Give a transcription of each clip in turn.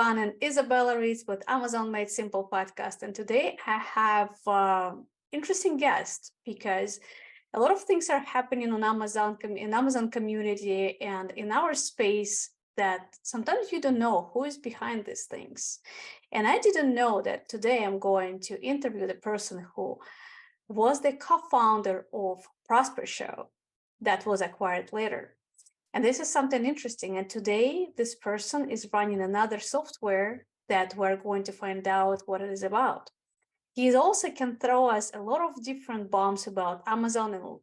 everyone, and Izabella Ritz with Amazon Made Simple podcast. And today I have interesting guest because a lot of things are happening on in Amazon community and in our space that sometimes you don't know who is behind these things. And I didn't know that today I'm going to interview the person who was the co-founder of Prosper Show that was acquired later. And this is something interesting. And today, this person is running another software that we're going to find out what it is about. He also can throw us a lot of different bombs about Amazon, and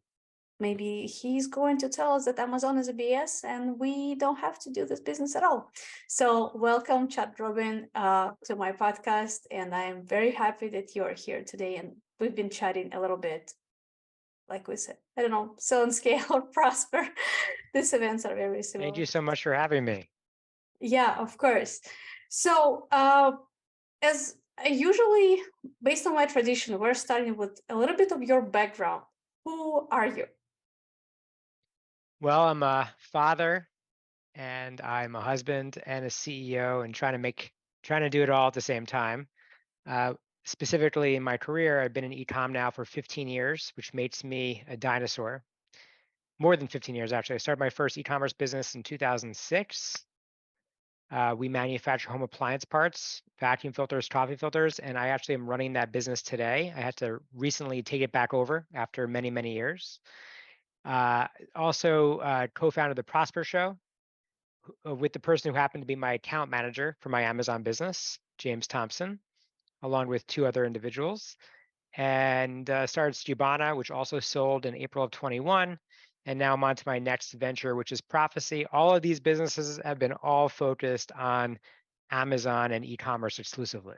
maybe he's going to tell us that Amazon is a BS and we don't have to do this business at all. So welcome, Chad Rubin, to my podcast. And I'm very happy that you're here today. And we've been chatting a little bit, like we said, I don't know, Sell and Scale or Prosper. These events are very similar. Thank you so much for having me. Yeah, of course. So as I usually, based on my tradition, we're starting with a little bit of your background. Who are you? Well, I'm a father and I'm a husband and a CEO and trying to do it all at the same time. Specifically in my career, I've been in e-com now for 15 years, which makes me a dinosaur. More than 15 years, actually. I started my first e-commerce business in 2006. We manufacture home appliance parts, vacuum filters, coffee filters, and I actually am running that business today. I had to recently take it back over after many, many years. Also co-founded the Prosper Show with the person who happened to be my account manager for my Amazon business, James Thompson, along with two other individuals, and started Stubana, which also sold in April of 21. And now I'm on to my next venture, which is Prophecy. All of these businesses have been all focused on Amazon and e-commerce exclusively.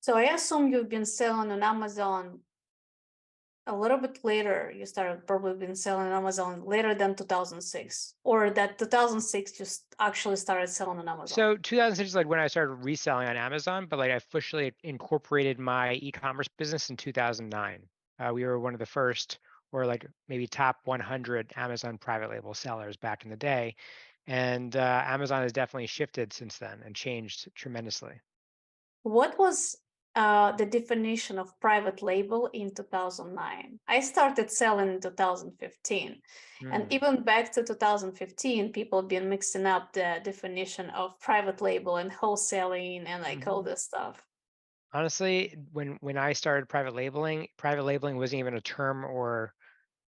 So I assume you've been selling on Amazon a little bit later. You started probably been selling on Amazon later than 2006, or that 2006 just actually started selling on Amazon. So 2006 is like when I started reselling on Amazon, but like I officially incorporated my e-commerce business in 2009. We were one of the first, or like maybe top 100 Amazon private label sellers back in the day. And Amazon has definitely shifted since then and changed tremendously. What was the definition of private label in 2009? I started selling in 2015. And even back to 2015, people have been mixing up the definition of private label and wholesaling and like all this stuff. Honestly, when I started private labeling wasn't even a term or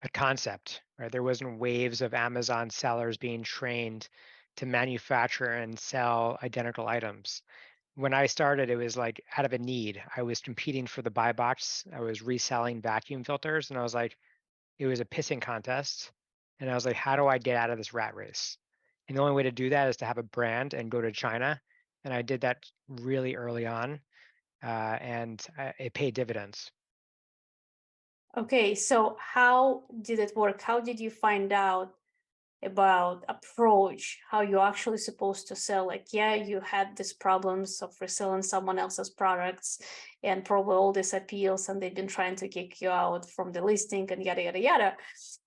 a concept, right? There wasn't waves of Amazon sellers being trained to manufacture and sell identical items. When I started, it was like out of a need. I was competing for the buy box. I was reselling vacuum filters, and I was like, it was a pissing contest. And I was like, how do I get out of this rat race? And the only way to do that is to have a brand and go to China. And I did that really early on, and it paid dividends. Okay, so how did it work? How did you find out about approach, how you're actually supposed to sell? Like, yeah, you had these problems of reselling someone else's products and probably all these appeals, and they've been trying to kick you out from the listing and yada, yada, yada.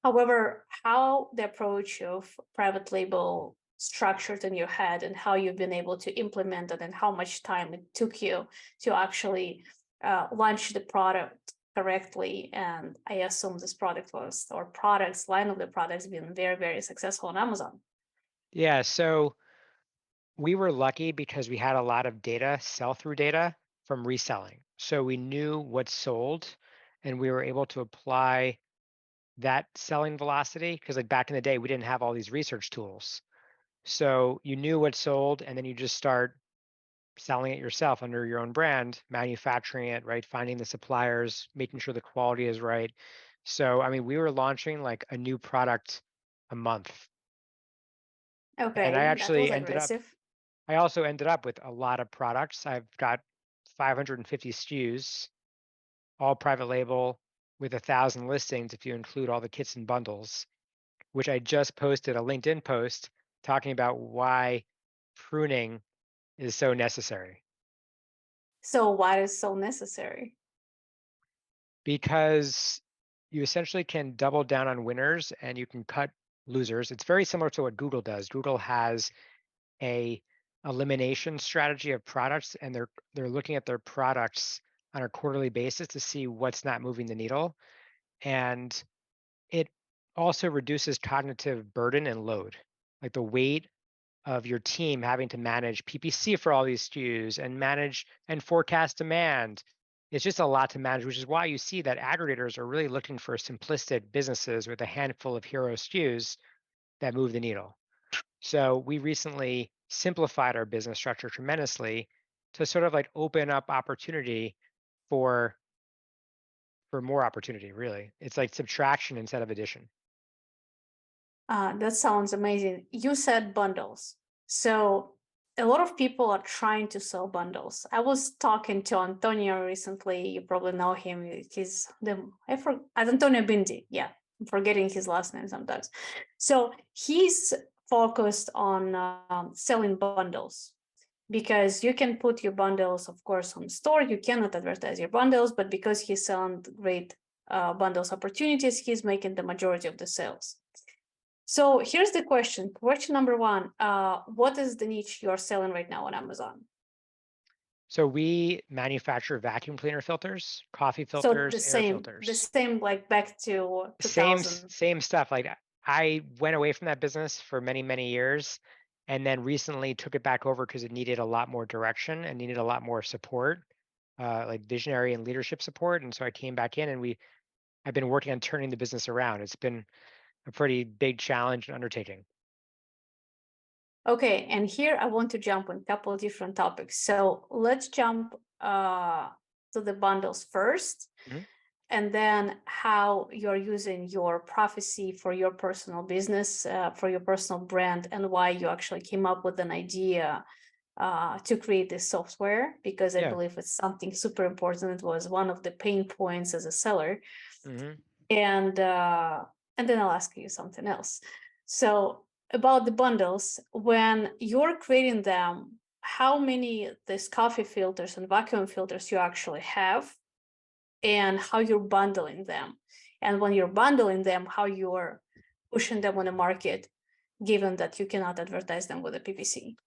However, how the approach of private label structured in your head and how you've been able to implement it and how much time it took you to actually launch the product correctly. And I assume this product was, or products, line of the products been very, very successful on Amazon. Yeah, so we were lucky because we had a lot of data, sell-through data from reselling. So we knew what sold and we were able to apply that selling velocity because like back in the day, we didn't have all these research tools. So you knew what sold and then you just start selling it yourself under your own brand, manufacturing it, right? Finding the suppliers, making sure the quality is right. So, I mean, we were launching like a new product a month. Okay, And I that actually was ended up, aggressive. I also ended up with a lot of products. I've got 550 SKUs, all private label with 1,000 listings if you include all the kits and bundles, which I just posted a LinkedIn post talking about why pruning is so necessary. So why is so necessary? Because you essentially can double down on winners and you can cut losers. It's very similar to what Google does. Google has a elimination strategy of products, and they're looking at their products on a quarterly basis to see what's not moving the needle. And it also reduces cognitive burden and load, like the weight of your team having to manage PPC for all these SKUs and manage and forecast demand. It's just a lot to manage, which is why you see that aggregators are really looking for simplistic businesses with a handful of hero SKUs that move the needle. So we recently simplified our business structure tremendously to sort of like open up opportunity for more opportunity, really. It's like subtraction instead of addition. That sounds amazing. You said bundles. So a lot of people are trying to sell bundles. I was talking to Antonio recently. You probably know him. He's Antonio Bindi. Yeah, I'm forgetting his last name sometimes. So he's focused on selling bundles because you can put your bundles, of course, on store. You cannot advertise your bundles, but because he's selling great bundles opportunities, he's making the majority of the sales. So here's the question. Question number one, what is the niche you're selling right now on Amazon? So we manufacture vacuum cleaner filters, coffee So filters, air the filters. same like back to Same 2000. same stuff. Like I went away from that business for many, many years and then recently took it back over because it needed a lot more direction and needed a lot more support, like visionary and leadership support. And so I came back in and I've been working on turning the business around. It's been a pretty big challenge and undertaking. Okay, and here I want to jump on a couple of different topics. So let's jump to the bundles first, Mhm. and then how you're using your prophecy for your personal business, for your personal brand, and why you actually came up with an idea to create this software, because I Yeah. believe it's something super important. It was one of the pain points as a seller. Hmm. And then I'll ask you something else. So about the bundles, when you're creating them, how many these coffee filters and vacuum filters you actually have, and how you're bundling them, and when you're bundling them, how you're pushing them on the market, given that you cannot advertise them with a PPC.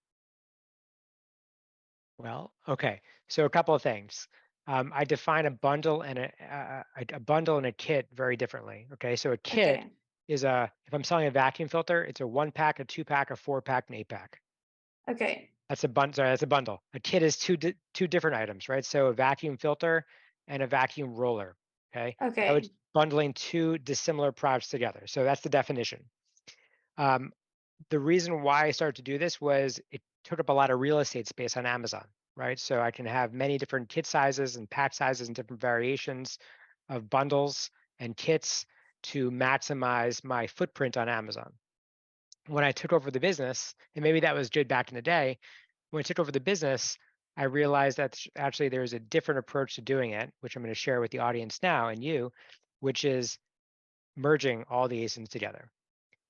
Well, okay. So a couple of things. I define a bundle and a bundle and a kit very differently. Okay, so a kit Okay. is if I'm selling a vacuum filter, it's a 1 pack, a 2 pack, a 4 pack, an 8 pack. Okay. That's a bundle. Sorry, that's a bundle. A kit is two different items, right? So a vacuum filter and a vacuum roller. Okay, I was Okay. bundling two dissimilar products together. So that's the definition. Um, the reason why I started to do this was it took up a lot of real estate space on Amazon, right? So I can have many different kit sizes and pack sizes and different variations of bundles and kits to maximize my footprint on Amazon. When I took over the business, and maybe that was good back in the day, when I took over the business, I realized that actually there's a different approach to doing it, which I'm going to share with the audience now and you, which is merging all the ASINs together.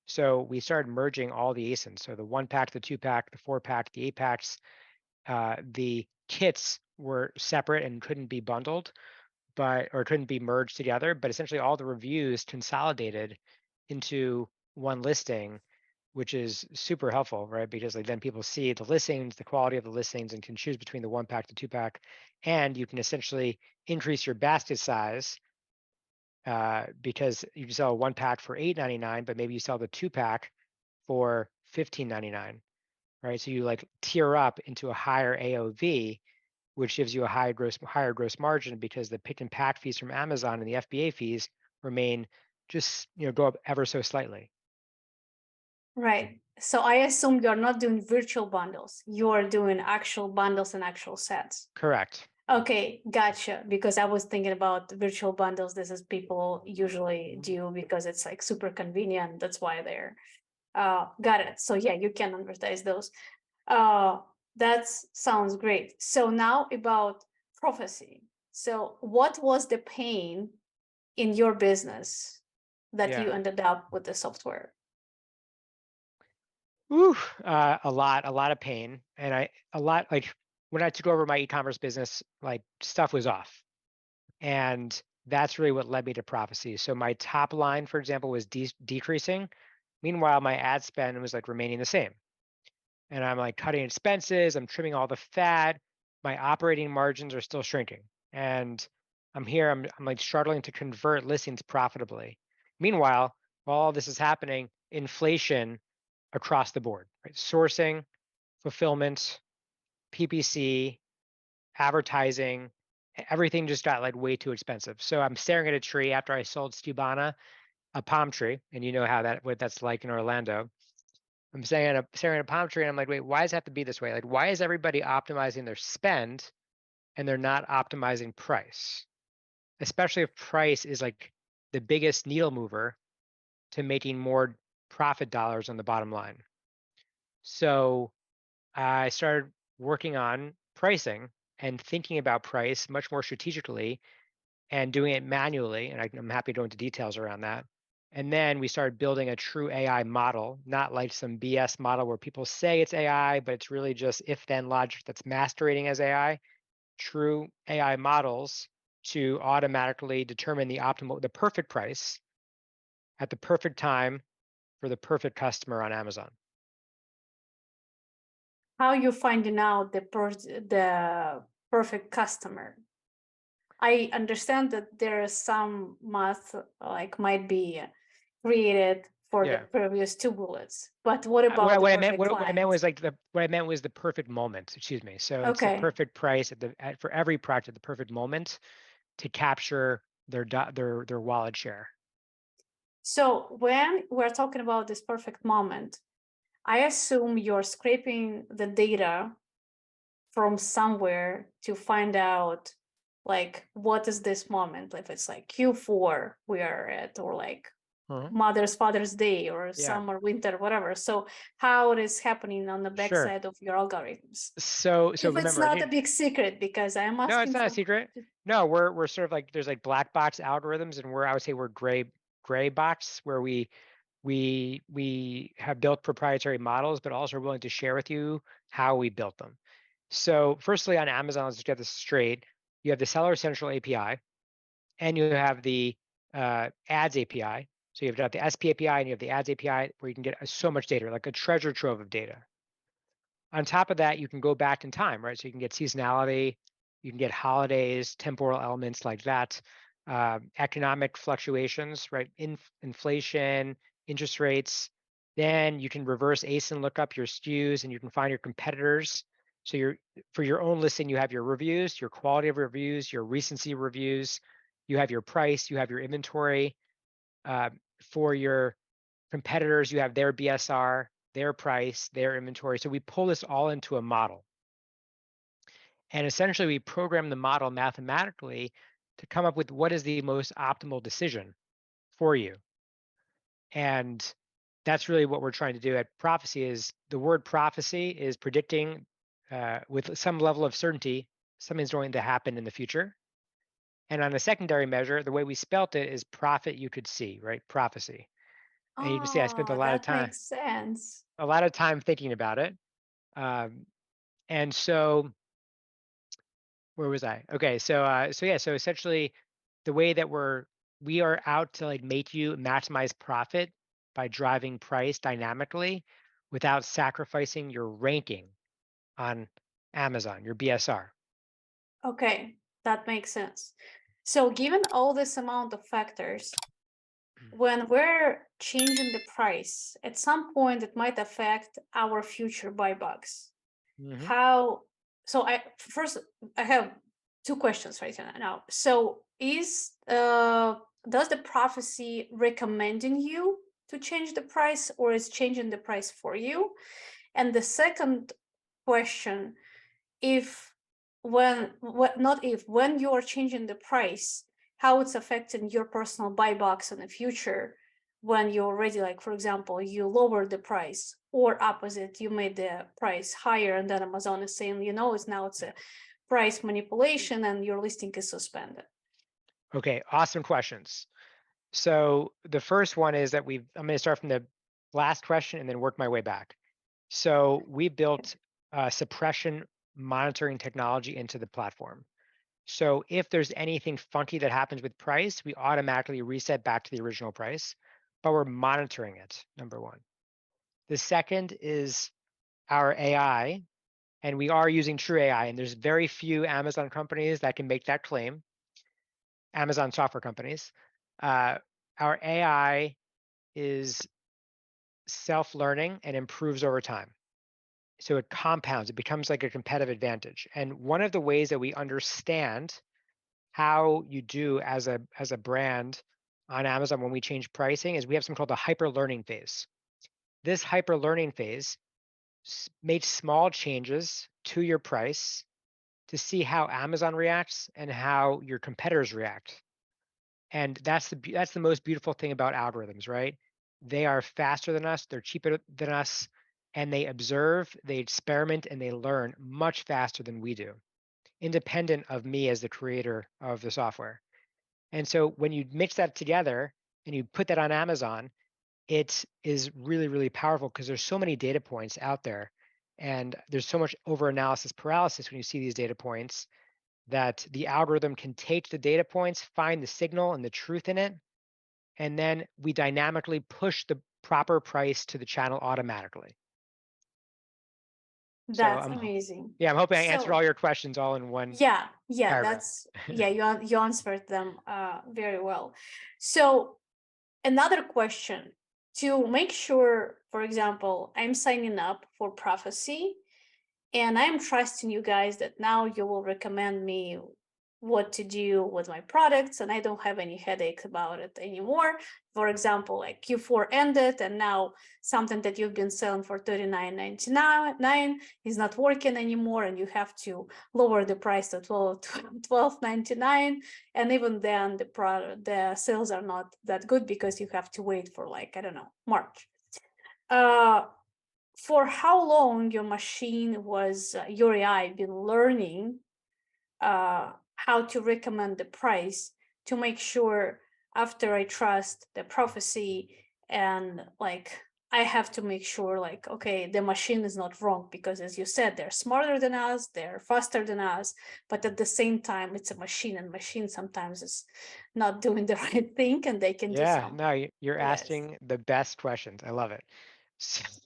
So we started merging all the ASINs. So the 1 pack, the 2 pack, the 4 pack, the 8 packs, the kits were separate and couldn't be bundled, or couldn't be merged together. But essentially all the reviews consolidated into one listing, which is super helpful, right? Because like then people see the listings, the quality of the listings, and can choose between the 1 pack, the 2 pack, and you can essentially increase your basket size because you sell a 1 pack for $8.99, but maybe you sell the 2 pack for $15.99, right? So you like tier up into a higher AOV, which gives you a higher gross margin because the pick and pack fees from Amazon and the FBA fees remain just go up ever so slightly. Right. So I assume you're not doing virtual bundles. You are doing actual bundles and actual sets. Correct. Okay, gotcha. Because I was thinking about virtual bundles. This is people usually do because it's like super convenient. That's why they're got it. So yeah, you can advertise those. Uh that sounds great. So now about prophecy. So what was the pain in your business that you Yeah. ended up with the software? Woo, a lot of pain, and a lot like when I took over my e-commerce business, like stuff was off, and that's really what led me to prophecy. So my top line, for example, was decreasing. Meanwhile, my ad spend was like remaining the same. and I'm like cutting expenses, I'm trimming all the fat, my operating margins are still shrinking. And I'm like struggling to convert listings profitably. Meanwhile, while all this is happening, inflation across the board, right? Sourcing, fulfillment, PPC, advertising, everything just got like way too expensive. So I'm staring at a tree after I sold Stubana, a palm tree, and you know what that's like in Orlando. I'm staring at a palm tree and I'm like, wait, why does it have to be this way? Like, why is everybody optimizing their spend and they're not optimizing price? Especially if price is like the biggest needle mover to making more profit dollars on the bottom line. So I started working on pricing and thinking about price much more strategically and doing it manually. And I'm happy to go into details around that. And then we started building a true AI model, not like some BS model where people say it's AI, but it's really just if then logic that's masquerading as AI. True AI models to automatically determine the perfect price at the perfect time for the perfect customer on Amazon. How you finding out the perfect customer? I understand that there is some math like might be created for the Yeah. previous two bullets, but what What I, about the what I meant perfect what I meant client? was like what I meant was the perfect moment. Excuse me. So it's the Okay, perfect price for every product at the perfect moment to capture their wallet share. so when we're talking about this perfect moment, I assume you're scraping the data from somewhere to find out like what is this moment, if it's like Q4 we are at, or like Uh-huh. Father's Day, or Yeah, summer, winter, whatever. So how it is happening on the sure. backside of your algorithms? So If it's remember, I not a need big secret, because I'm no, it's asking not a for. secret. No, we're sort of like there's like black box algorithms, and I would say we're gray box where we have built proprietary models, but also are willing to share with you how we built them. So firstly, on Amazon, let's get this straight. You have the Seller Central API, and you have the Ads API. So you've got the SP API and you have the Ads API where you can get so much data, like a treasure trove of data. On top of that, you can go back in time, right? So you can get seasonality, you can get holidays, temporal elements like that, economic fluctuations, right? Inflation, interest rates. Then you can reverse ASIN look up your SKUs and you can find your competitors. So for your own listing, you have your reviews, your quality of reviews, your recency reviews, you have your price, you have your inventory. For your competitors, you have their BSR, their price, their inventory. So we pull this all into a model. And essentially, we program the model mathematically to come up with what is the most optimal decision for you. And that's really what we're trying to do at Prophecy. Is the word prophecy is predicting with some level of certainty something's going to happen in the future. And on a secondary measure, the way we spelt it is profit you could see, right? Prophecy. And you can see I spent Oh, that makes sense. a lot of time thinking about it. Um, and so where was I? Okay, so essentially the way that we are out to like make you maximize profit by driving price dynamically without sacrificing your ranking on Amazon, your BSR. Okay, that makes sense. So given all this amount of factors, when we're changing the price, at some point it might affect our future buybacks. Mm-hmm. How? So I have two questions right now. So does the prophecy recommending you to change the price, or is changing the price for you? And the second question, if when what not if when you're changing the price, how it's affecting your personal buybacks in the future, when you already, like, for example, you lowered the price, or opposite, you made the price higher and then Amazon is saying, it's a price manipulation and your listing is suspended. Okay, awesome questions. So the first one is that I'm going to start from the last question and then work my way back. So we built suppression monitoring technology into the platform. So if there's anything funky that happens with price, we automatically reset back to the original price, but we're monitoring it, number one. The second is our AI, and we are using true AI, and there's very few Amazon companies that can make that claim, Amazon software companies. Our AI is self-learning and improves over time. So it compounds, it becomes like a competitive advantage. And one of the ways that we understand how you do as a brand on Amazon when we change pricing is we have something called the hyper learning phase. This hyper learning phase made small changes to your price to see how Amazon reacts and how your competitors react. And that's the most beautiful thing about algorithms, right? They are faster than us, they're cheaper than us, and they observe, they experiment, and they learn much faster than we do, independent of me as the creator of the software. And so when you mix that together and you put that on Amazon, it is really, really powerful because there's so many data points out there. And there's so much over analysis paralysis when you see these data points that the algorithm can take the data points, find the signal and the truth in it, and then we dynamically push the proper price to the channel automatically. So That's amazing. yeah, I'm hoping I answered So all your questions all in one yeah, paragraph. that's yeah, you answered them very well. So another question, to make sure, for example, I'm signing up for Prophecy and I'm trusting you guys that now you will recommend me what to do with my products and I don't have any headaches about it anymore. For example, like Q4 ended and now something that you've been selling for $39.99 is not working anymore and you have to lower the price to $12.99, and even then the sales are not that good because you have to wait for, like, I don't know, March. For how long your machine was your AI been learning how to recommend the price to make sure, after I trust the prophecy, and like I have to make sure, like, okay, the machine is not wrong, because as you said, they're smarter than us, they're faster than us, but at the same time it's a machine, and machine sometimes is not doing the right thing and they can do Yeah, some. no, you're Yes, asking the best questions. I love it.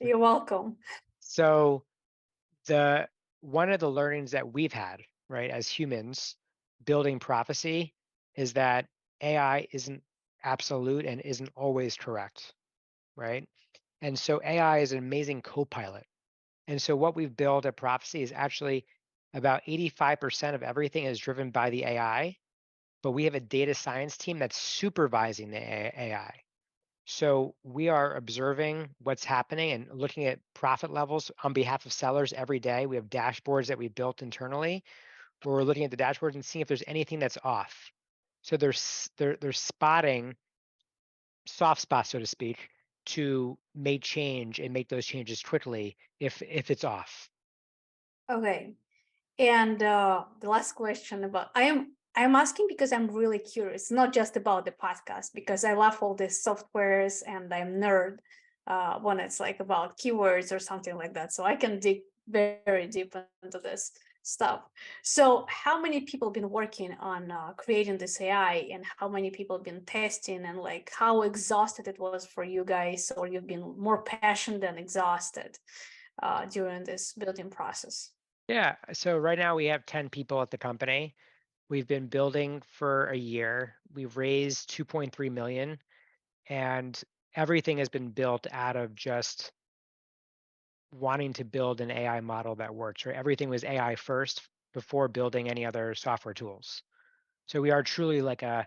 you're welcome. So the one of the learnings that we've had, right, as humans building prophecy is that AI isn't absolute and isn't always correct, right? And so AI is an amazing co-pilot. And so what we've built at Prophecy is actually about 85% of everything is driven by the AI, but we have a data science team that's supervising the AI. So we are observing what's happening and looking at profit levels on behalf of sellers every day. We have dashboards that we built internally where we're looking at the dashboards and seeing if there's anything that's off. So they're spotting soft spots, so to speak, to make change and make those changes quickly if it's off. Okay. And the last question, about I'm asking because I'm really curious, not just about the podcast, because I love all these softwares and I'm nerd when it's like about keywords or something like that. So I can dig very deep into this stuff. So how many people been working on creating this AI, and how many people been testing, and like how exhausted it was for you guys, or you've been more passionate than exhausted during this building process? Yeah. So right now we have 10 people at the company. We've been building for a year. We've raised 2.3 million, and everything has been built out of just wanting to build an AI model that works, right? Everything was AI first before building any other software tools. So we are truly like I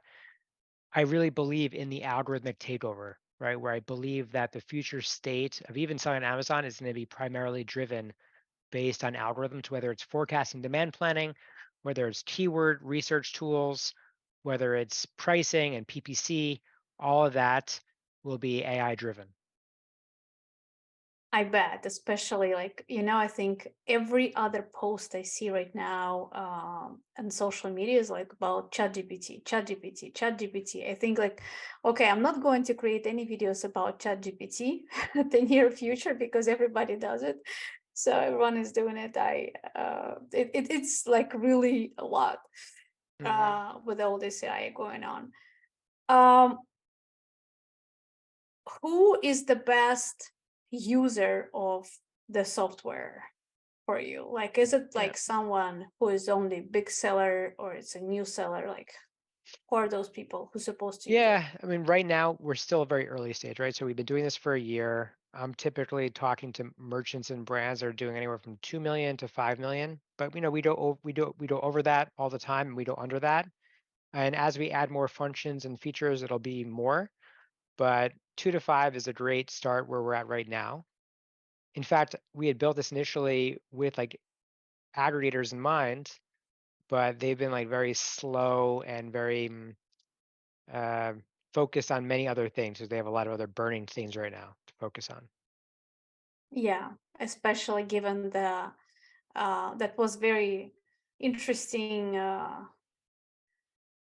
really believe in the algorithmic takeover, right? Where I believe that the future state of even selling on Amazon is going to be primarily driven based on algorithms, whether it's forecasting demand planning, whether it's keyword research tools, whether it's pricing and PPC, all of that will be AI driven. I bet, especially like, I think every other post I see right now on social media is like about ChatGPT, ChatGPT, ChatGPT. I think like, okay, I'm not going to create any videos about ChatGPT the near future because everybody does it. So everyone is doing it. It's like really a lot Mm-hmm. with all this AI going on. Um, who is the best user of the software for you? Like, is it Yeah. like someone who is only big seller or it's a new seller? Like, who are those people who's supposed to use it? Yeah, I mean, right now we're still a very early stage, right? So we've been doing this for a year. I'm typically talking to merchants and brands that are doing anywhere from 2 million to 5 million, but we do over that all the time, and we do under that. And as we add more functions and features, it'll be more. But 2 to 5 is a great start where we're at right now. In fact, we had built this initially with like aggregators in mind, but they've been like very slow and very uh, focused on many other things because they have a lot of other burning things right now to focus on. Yeah, especially given the that was very interesting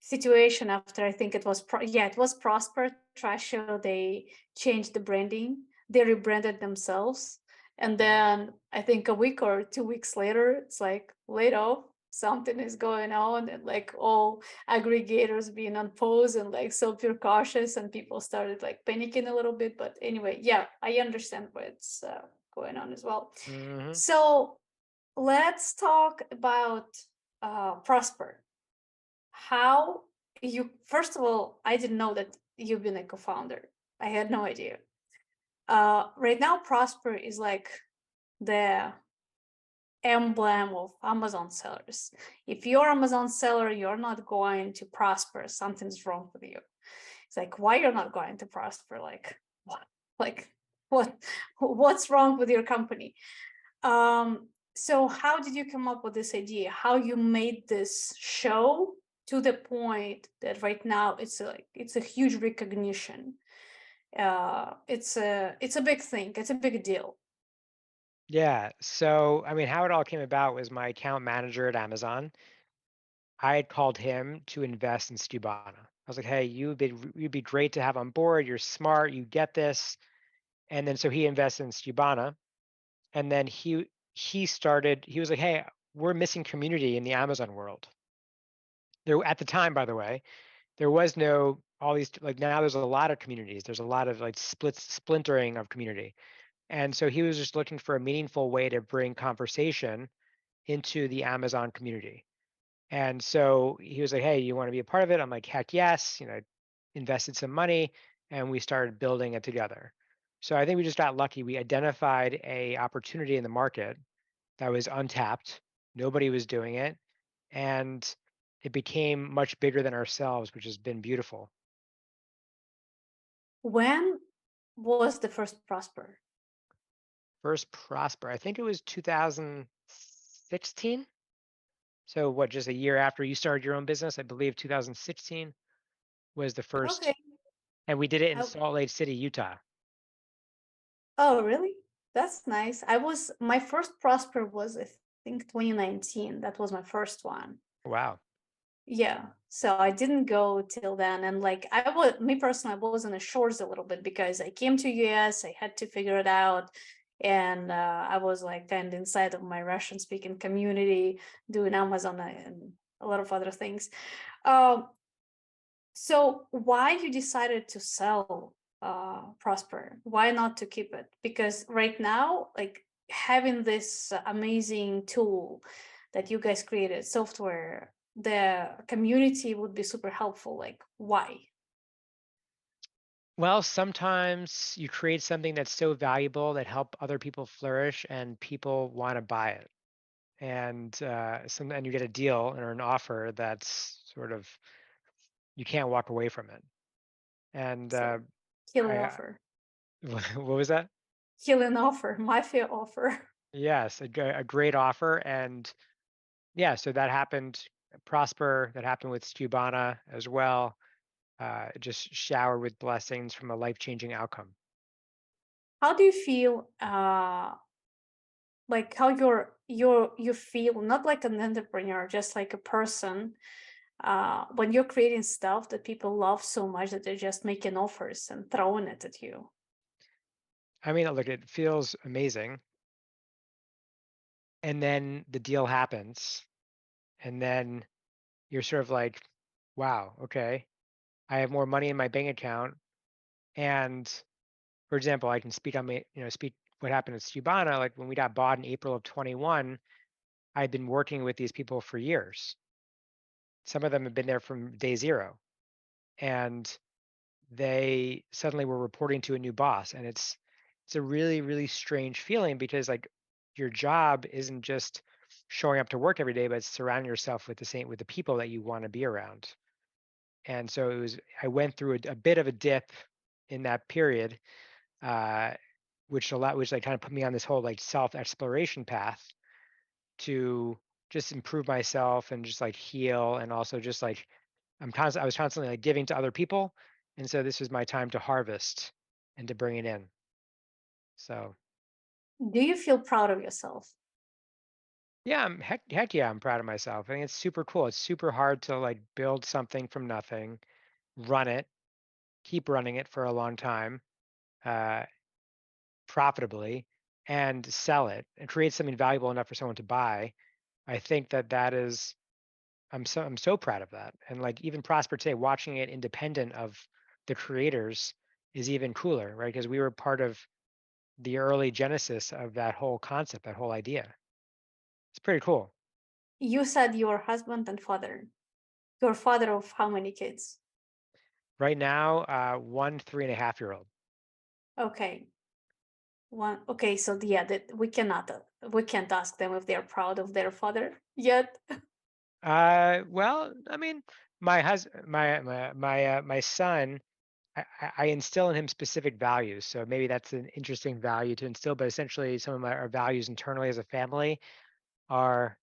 situation after I think it was it was Prosper Trasho. They changed the branding. They rebranded themselves, and Mhm. then I think a week or 2 weeks later, it's like laid off. Something is going on, and like all aggregators being on pause and like so pure cautious, and people started like panicking a little bit. But anyway, yeah, I understand what's going on as well. Mhm. So let's talk about Prosper. How you, first of all, I didn't know that you've been a co-founder. I had no idea. Right now Prosper is like the emblem of Amazon sellers. If you're Amazon seller, you're not going to prosper. Something's wrong with you. It's like, why you're not going to prosper? Like what? Like what? What's wrong with your company? So how did you come up with this idea? How you made this show to the point that right now it's a huge recognition. It's a big thing. It's a big deal. Yeah. So, I mean, how it all came about was my account manager at Amazon. I had called him to invest in Stubana. I was like, "Hey, you'd be great to have on board. You're smart. You get this." And then so he invested in Stubana, and then he was like, "Hey, we're missing community in the Amazon world." There at the time, by the way, there was no all these like now there's a lot of communities. There's a lot of like splintering of community. And so he was just looking for a meaningful way to bring conversation into the Amazon community. And so he was like, "Hey, you want to be a part of it?" I'm like, "Heck yes." Invested some money and we started building it together. So I think we just got lucky. We identified a opportunity in the market that was untapped. Nobody was doing it. And it became much bigger than ourselves, which has been beautiful. When was the first Prosper? First Prosper, I think it was 2016. So what, just a year after you started your own business? I believe 2016 was the first, Okay. and we did it in I, Salt Lake City, Utah. oh, really? That's nice. My first Prosper was I think 2019. That was my first one. Wow. Yeah. So I didn't go till then. And like I was me personally, I was on the shores a little bit because I came to US, I had to figure it out. And I was like kind of inside of my Russian speaking community doing Amazon and a lot of other things. Um, so why you decided to sell Prosper? Why not to keep it? Because right now, like having this amazing tool that you guys created, software, the community would be super helpful. Like, why? Well, sometimes you create something that's so valuable that help other people flourish and people want to buy it. And you get a deal or an offer that's sort of you can't walk away from it. And So, killing I offer, what was that? killing offer, mafia offer. Yes, a great offer. And yeah, so that happened. Prosper, that happened with Stubana as well. Just showered with blessings from a life-changing outcome. How do you feel? Like how you feel not like an entrepreneur, just like a person when you're creating stuff that people love so much that they're just making offers and throwing it at you. I mean, look, it feels amazing. And then the deal happens, and then you're sort of like, wow, okay, I have more money in my bank account. And for example, I can speak what happened at Cubana, like when we got bought in April of 21, I'd been working with these people for years. Some of them have been there from day zero. And they suddenly were reporting to a new boss. And it's a really, really strange feeling because like your job isn't just showing up to work every day, but it's surrounding yourself with the people that you want to be around. And so I went through a bit of a dip in that period, uh, which like kind of put me on this whole like self exploration path to just improve myself and just like heal, and also just like I was constantly like giving to other people, and so this was my time to harvest and to bring it in. So Do you feel proud of yourself? yeah, heck yeah, I'm proud of myself. I think it's super cool. It's super hard to like build something from nothing, run it, keep running it for a long time, uh, profitably, and sell it and create something valuable enough for someone to buy. I think that is I'm so proud of that. And like even Prosper today, watching it independent of the creators is even cooler, right? Because we were part of the early genesis of that whole concept, that whole idea. It's pretty cool. You said you are husband and father. You're father of how many kids? Right now, one 3.5-year-old. Okay. One. Okay, so yeah, that we can't ask them if they're proud of their father yet. Well, I mean, my son, I instill in him specific values. So maybe that's an interesting value to instill. But essentially, some of our values internally as a family are.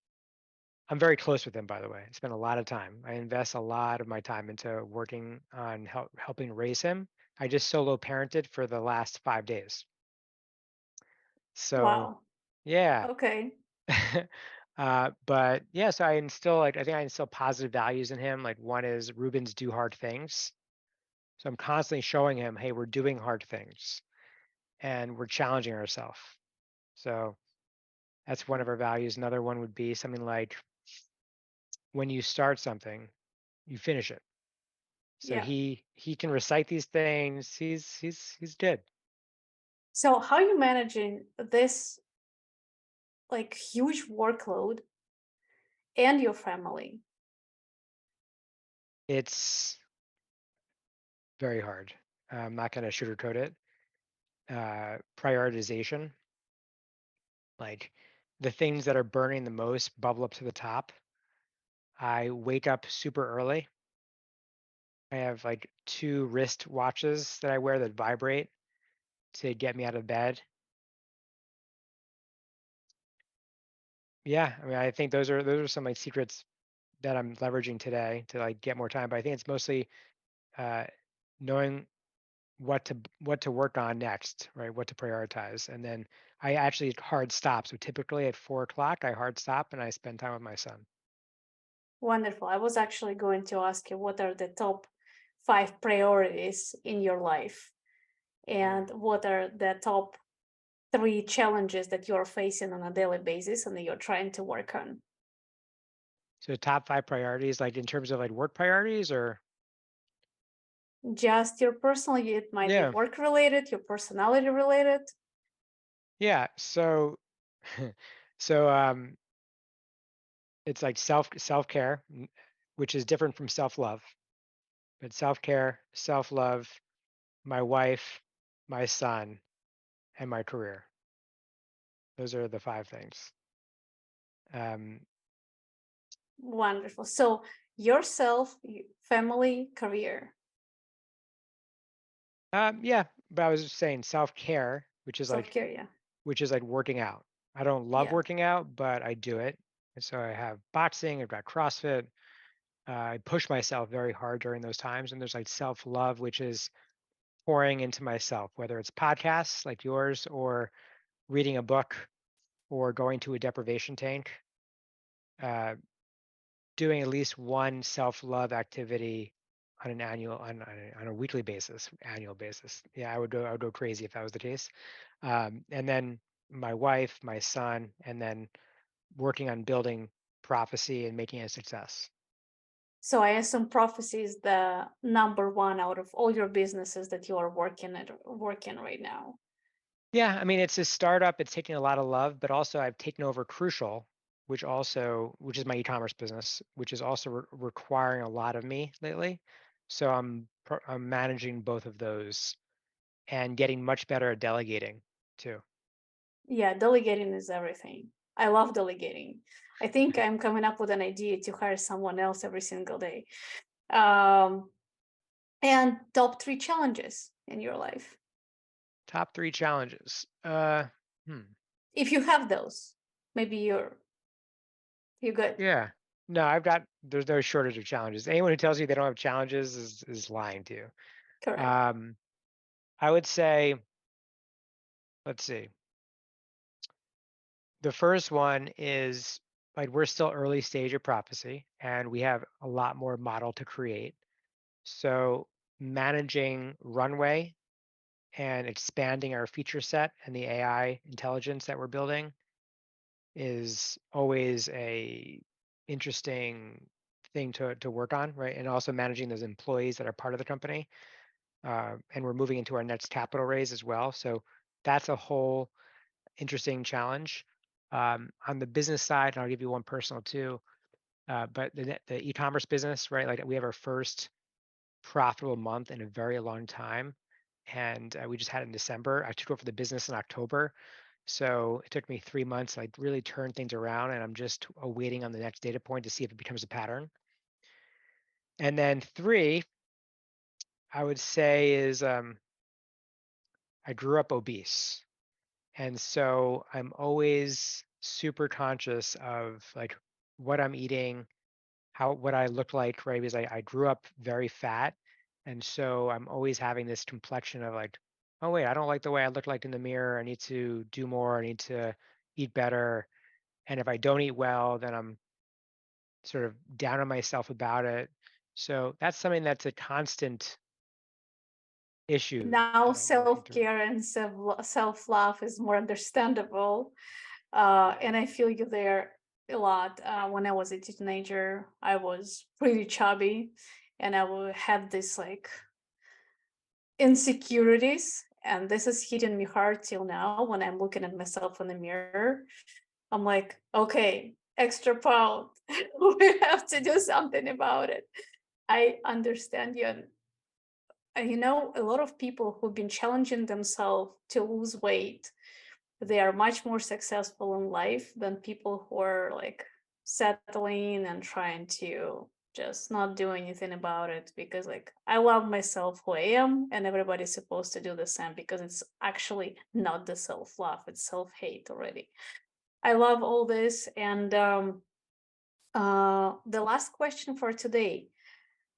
I'm very close with him, by the way. I spend a lot of time. I invest a lot of my time into working on helping raise him. I just solo parented for the last 5 days. So, Wow. yeah. Okay. But yeah, so I think I instill positive values in him. Like one is Rubens do hard things. So I'm constantly showing him, hey, we're doing hard things and we're challenging ourselves. So that's one of our values. Another one would be something like when you start something, you finish it. So Yeah. he can recite these things. He's good. So how are you managing this like huge workload and your family? It's very hard. I'm not going to sugarcoat it. Prioritization, like the things that are burning the most bubble up to the top. I wake up super early. I have like two wrist watches that I wear that vibrate to get me out of bed. Yeah, I mean, I think those are some like secrets that I'm leveraging today to like get more time. But I think it's mostly uh, knowing what to work on next, right? What to prioritize, and then I actually hard stop. So typically at 4 o'clock, I hard stop and I spend time with my son. Wonderful. I was actually going to ask you what are the top 5 priorities in your life Mm. and what are the top 3 challenges that you're facing on a daily basis and that you're trying to work on. So top 5 priorities, like in terms of like work priorities, or Just your personal, it might be yeah, work related, your personality related. yeah. So so it's like self care, which is different from self love. But self care, self love, my wife, my son, and my career. Those are the 5 things. Um, Wonderful. So yourself, family, career, yeah, but I was just saying self care, self-care. Yeah. which is like working out. I don't love Yeah. working out, but I do it. And so I have boxing, I've got CrossFit. I push myself very hard during those times. And there's like self love, which is pouring into myself, whether it's podcasts like yours, or reading a book, or going to a deprivation tank, uh, doing at least one self love activity on an on a weekly basis, annual basis. Yeah, I would go crazy if that was the case. And then my wife, my son, and then working on building prophecy and making it a success. So I assume prophecy is the number one out of all your businesses that you are working right now. Yeah, I mean, it's a startup. It's taking a lot of love, but also I've taken over Crucial, which is my e-commerce business, which is also requiring a lot of me lately. So I'm managing both of those and getting much better at delegating too. Yeah, delegating is everything. I love delegating. I think I'm coming up with an idea to hire someone else every single day. Um, and top three challenges in your life, Top three challenges. Hmm. if you have those. Maybe you're good. Yeah. No, there's no shortage of challenges. Anyone who tells you they don't have challenges is lying to you. Correct. Um, I would say, let's see. The first one is like we're still early stage of prophecy and we have a lot more model to create. So managing runway and expanding our feature set and the AI intelligence that we're building is always a interesting thing to work on, right? And also managing those employees that are part of the company. And we're moving into our next capital raise as well. So that's a whole interesting challenge. On the business side, and I'll give you one personal too, but the e-commerce business, right? Like we have our first profitable month in a very long time. And we just had it in December. I took over the business in October. So it took me 3 months. I really turned things around and I'm just waiting on the next data point to see if it becomes a pattern. And then three, I would say is I grew up obese. And so I'm always super conscious of like what I'm eating, what I look like, right? Because I grew up very fat. And so I'm always having this complexion of like, oh wait, I don't like the way I look like in the mirror. I need to do more. I need to eat better. And if I don't eat well, then I'm sort of down on myself about it. So that's something that's a constant issue Now that I'm working through. self-care and self-love is more understandable. And I feel you there a lot. When I was a teenager, I was pretty chubby and had this like insecurities. And this is hitting me hard till now when I'm looking at myself in the mirror. I'm like, okay, extra pound. We have to do something about it. I understand you. And a lot of people who've been challenging themselves to lose weight, they are much more successful in life than people who are like settling and trying to just not do anything about it, because like I love myself who I am and everybody's supposed to do the same, because it's actually not the self-love, it's self-hate already. I love all this. And the last question for today: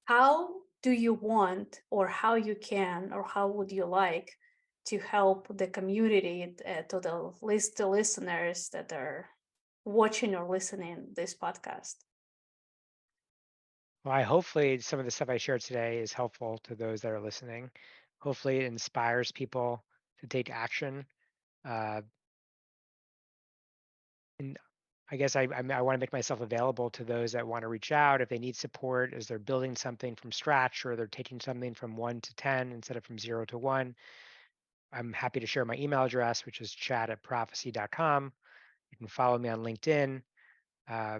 how do you want, or how you can, or how would you like to help the community, to the listeners that are watching or listening this podcast? Well, hopefully some of the stuff I shared today is helpful to those that are listening. Hopefully it inspires people to take action. Uh, and I guess I want to make myself available to those that want to reach out if they need support as they're building something from scratch or they're taking something from 1 to 10 instead of from 0 to 1. I'm happy to share my email address, which is chad@prophecy.com. You can follow me on LinkedIn. Uh,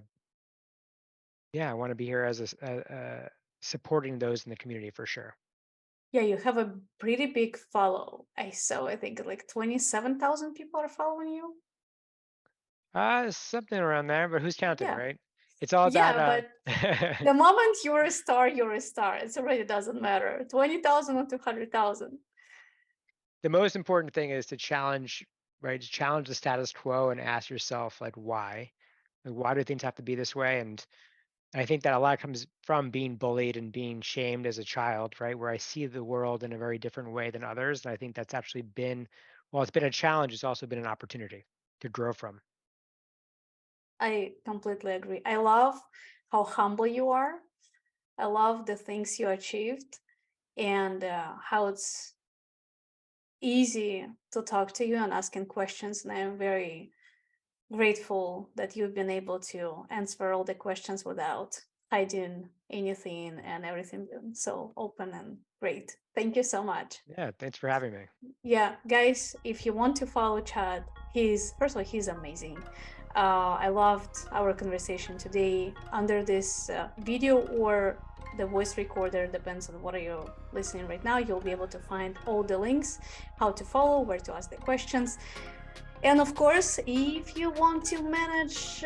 yeah, I want to be here as supporting those in the community for sure. Yeah, you have a pretty big follow. I think like 27,000 people are following you. Something around there, but who's counting, Yeah. right? It's all about Yeah, but the moment you're a star, you're a star. It already doesn't matter. 20,000 or 200,000. the most important thing is to challenge, right? To challenge the status quo and ask yourself, like, why? Like, why do things have to be this way? And I think that a lot comes from being bullied and being shamed as a child, right? Where I see the world in a very different way than others. And I think that's actually been, well, it's been a challenge. It's also been an opportunity to grow from. I completely agree. I love how humble you are. I love the things you achieved, and how it's easy to talk to you and asking questions. And I'm very grateful that you've been able to answer all the questions without hiding anything and everything. So open and great. Thank you so much. Yeah, thanks for having me. Yeah, guys, if you want to follow Chad, first of all, he's amazing. I loved our conversation today. Under this video or the voice recorder, depends on what are you listening right now, you'll be able to find all the links, how to follow, where to ask the questions. And of course, if you want to manage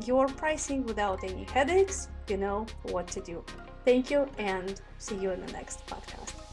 your pricing without any headaches, you know what to do. Thank you, and see you in the next podcast.